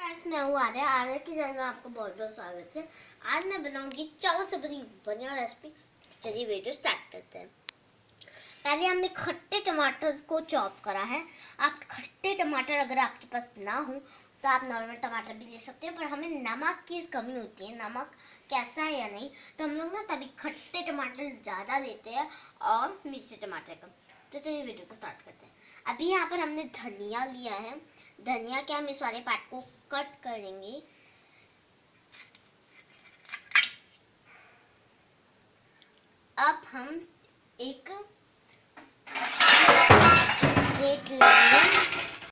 Guys, मैं हूँ आर्या। आर्या की चैनल में आपको बहुत बहुत स्वागत है। आज मैं बनाऊंगी चावल से बनी बढ़िया रेसिपी। चलिए वीडियो स्टार्ट करते हैं। पहले हमने खट्टे टमाटर को चॉप करा है। आप खट्टे टमाटर अगर आपके पास ना हो तो आप नॉर्मल टमाटर भी ले सकते हैं, पर हमें नमक की कमी होती है, नमक कैसा है या नहीं, तो हम लोग ना तभी खट्टे टमाटर ज़्यादा लेते हैं और मिर्ची टमाटर कम। तो चलिए वीडियो को स्टार्ट करते हैं। अभी यहाँ पर हमने धनिया लिया है। धनिया के हम इस वाले पार्ट को कट करेंगे। अब हम एक